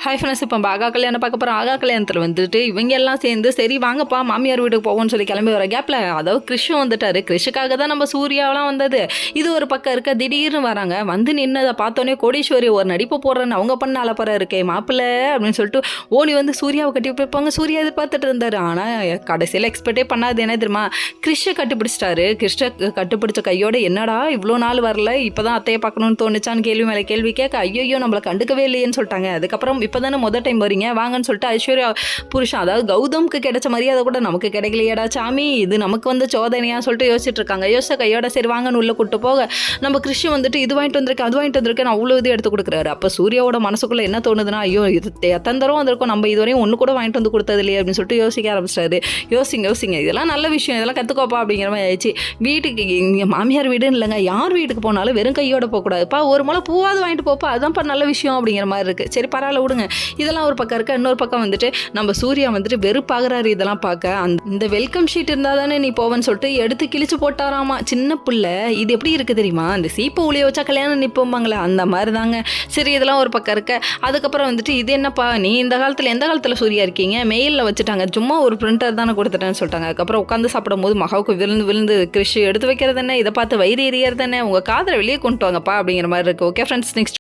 Hi friends, இப்போ ஆகா கல்யாணம் பார்க்க போகிறோம். ஆகா கல்யாணத்தில் வந்துட்டு இவங்க எல்லாம் சேர்ந்து சரி வாங்கப்பா மாமியார் வீட்டுக்கு போவோம்னு சொல்லி கிளம்பி வர கேப்பில் அதாவது கிறிஷும் வந்துட்டாரு. கிறிஷுக்காக தான் நம்ம சூர்யாவெலாம் வந்தது. இது ஒரு பக்கம் இருக்க திடீர்னு வராங்க. வந்து நின்னதை பார்த்தோன்னே கோடீஸ்வரி ஒரு நடிப்பு போடுறேன்னு அவங்க பண்ண அலப்பற இருக்கே மாப்பிள்ளை அப்படின்னு சொல்லிட்டு ஓடி வந்து சூர்யாவை கட்டி வைப்பாங்க. சூர்யா எதிர்பார்த்துட்டு இருந்தார். ஆனால் கடைசியில் எக்ஸ்பெக்டே பண்ணாது என்ன தெரியுமா, கிறிஷை கட்டுப்பிடிச்சிட்டாரு. கிறிஷை கட்டுப்பிடிச்ச கையோட என்னடா இவ்வளோ நாள் வரல, இப்போ தான் அத்தையை பார்க்கணும்னு தோணுச்சான்னு கேள்வி மேலே கேள்வி கேட்க ஐயோ நம்மளை கண்டுக்கவே இல்லையேன்னு சொல்லிட்டாங்க. அதுக்கப்புறம் இப்போ தானே முதல் டைம் வரீங்க வாங்கன்னு சொல்லிட்டு ஐஸ்வர்யா புருஷன் அதாவது கௌதம்க்கு கிடைச்ச மரியாதை கூட நமக்கு கிடைக்கலையடா சாமி, இது நமக்கு வந்து சோதனையா சொல்லிட்டு யோசிச்சுட்டு இருக்காங்க. யோசிச்ச கையோட சரி வாங்கன்னு உள்ள கூட்டு போக நம்ம கிறிஷ் வந்துட்டு இது வாங்கிட்டு வந்திருக்கேன் அது வாங்கிட்டு வந்திருக்கேன் அவ்வளோ இது எடுத்து கொடுக்குறாரு. அப்போ சூர்யாவோட மனசுக்குள்ள என்ன தோணுதுன்னா, ஐயோ இது எத்தனை தரம் வந்திருக்கும், நம்ம இதுவரையும் ஒன்று கூட வாங்கிட்டு வந்து கொடுத்தது இல்லையே அப்படின்னு சொல்லிட்டு யோசிக்க ஆரம்பிச்சிட்டாரு. யோசிங்க இதெல்லாம் நல்ல விஷயம், இதெல்லாம் கற்றுக்கோப்பா அப்படிங்கிற மாதிரி ஆயிடுச்சு. வீட்டுக்கு இங்கே மாமியார் வீடுன்னு இல்லைங்க, யார் வீட்டுக்கு போனாலும் வெறும் கையோட போகக்கூடாதுப்பா, ஒரு முளை பூவாவது வாங்கிட்டு போப்பா, அதுதான்ப்பா நல்ல விஷயம் அப்படிங்கிற மாதிரி இருக்குது. சரி பரவாயில்ல விடுங்க. இதெல்லாம் ஒரு பக்கம் இருக்க, இன்னொரு பக்கம் வந்துட்டு நம்ம சூர்யா வந்துட்டு வெறுப்பாகிறாரு இதெல்லாம் பார்க்க. இந்த வெல்கம் ஷீட் இருந்தால் தானே நீ போவேன்னு சொல்லிட்டு எடுத்து கிழிச்சு போட்டாராமா. சின்ன பிள்ளை இது எப்படி இருக்குது தெரியுமா, அந்த சீப்பை உளிய வச்சா கல்யாணம் நிற்போம்பாங்களே அந்த மாதிரி தாங்க. சரி இதெல்லாம் ஒரு பக்கம் இருக்க, அதுக்கப்புறம் வந்துட்டு இது என்னப்பா நீ இந்த காலத்தில் எந்த காலத்தில் சூர்யா இருக்கீங்க, மெயிலில் வச்சுட்டாங்க, சும்மா ஒரு பிரிண்டர் தானே கொடுத்துட்டேன்னு சொல்லிட்டாங்க. அதுக்கப்புறம் உட்காந்து சாப்பிடும் போது மகாவுக்கு விழுந்து கிறிஷ் எடுத்து வைக்கிறது என்ன, இதை பார்த்து வயிறு எரியறது என்ன, உங்கள் காதலை வெளியே கொண்டு வாங்கப்பா அப்படிங்கிற மாதிரி இருக்குது. Okay friends, next